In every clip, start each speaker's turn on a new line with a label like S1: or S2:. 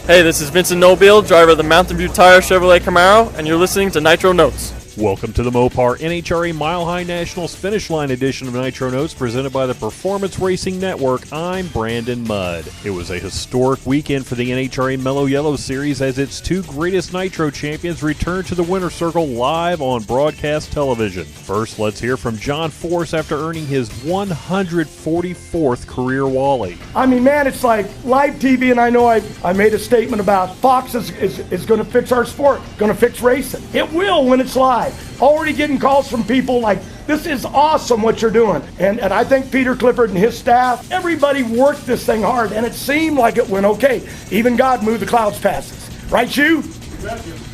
S1: Hey, this is Vincent Nobile, driver of the Mountain View Tire Chevrolet Camaro, and you're listening to Nitro Notes.
S2: Welcome to the Mopar NHRA Mile High Nationals Finish Line edition of Nitro Notes presented by the Performance Racing Network. I'm Brandon Mudd. It was a historic weekend for the NHRA Mellow Yellow Series as its two greatest Nitro champions returned to the winner's circle live on broadcast television. First, let's hear from John Force after earning his 144th career Wally.
S3: I mean, man, it's like live TV, and I know I made a statement about Fox is going to fix our sport, going to fix racing. It will when it's live. Already getting calls from people like, this is awesome what you're doing. And I think Peter Clifford and his staff, everybody worked this thing hard, and it seemed like it went okay. Even God moved the clouds past us. Right, Shu?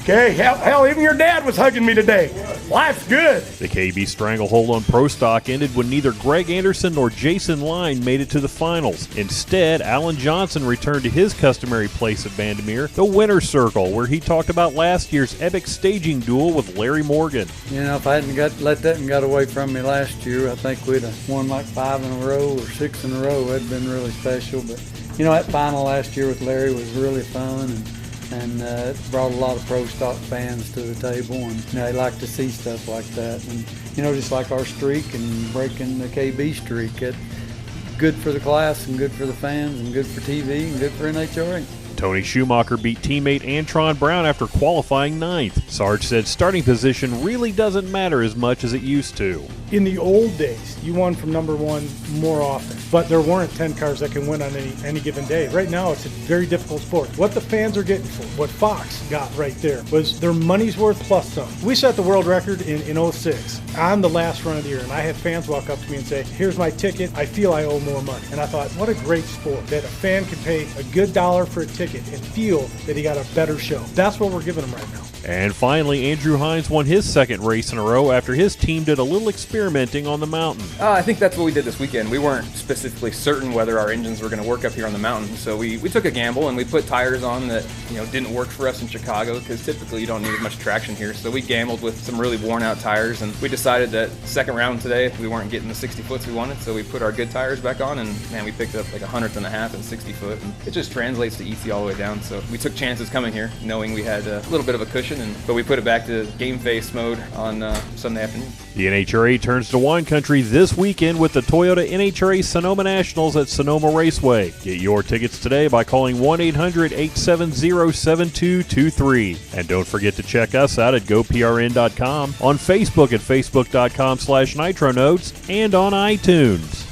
S3: Okay, hell, even your dad was hugging me today. Life's good.
S2: The KB stranglehold on Pro Stock ended when neither Greg Anderson nor Jason Line made it to the finals. Instead, Alan Johnson returned to his customary place at Bandimere, the winner's circle, where he talked about last year's epic staging duel with Larry Morgan.
S4: You know, if I hadn't let that and got away from me last year, I think we'd have won like 5 in a row or 6 in a row. That'd been really special. But, you know, that final last year with Larry was really fun, and it brought a lot of Pro Stock fans to the table, and you know, they like to see stuff like that. And you know, just like our streak and breaking the KB streak, it's good for the class and good for the fans and good for TV and good for NHRA.
S2: Tony Schumacher beat teammate Antron Brown after qualifying 9th. Sarge said starting position really doesn't matter as much as it used to.
S5: In the old days, you won from number one more often, but there weren't 10 cars that can win on any given day. Right now, it's a very difficult sport. What the fans are getting for, what Fox got right there, was their money's worth plus some. We set the world record in 06 on the last run of the year, and I had fans walk up to me and say, here's my ticket, I feel I owe more money. And I thought, what a great sport, that a fan can pay a good dollar for a ticket and feel that he got a better show. That's what we're giving him right now.
S2: And finally, Andrew Hines won his second race in a row after his team did a little experimenting on the mountain.
S6: I think that's what we did this weekend. We weren't specifically certain whether our engines were going to work up here on the mountain, so we took a gamble and we put tires on that didn't work for us in Chicago because typically you don't need as much traction here. So we gambled with some really worn-out tires, and we decided that second round today we weren't getting the 60 foots we wanted, so we put our good tires back on, and man, we picked up like 100th and a half and 60 foot, and it just translates to EC all the way down. So we took chances coming here, knowing we had a little bit of a cushion, but we put it back to game face mode on Sunday afternoon.
S2: The NHRA turns to wine country this weekend with the Toyota NHRA Sonoma Nationals at Sonoma Raceway. Get your tickets today by calling 1-800-870-7223. And don't forget to check us out at GoPRN.com, on Facebook at Facebook.com/NitroNotes, and on iTunes.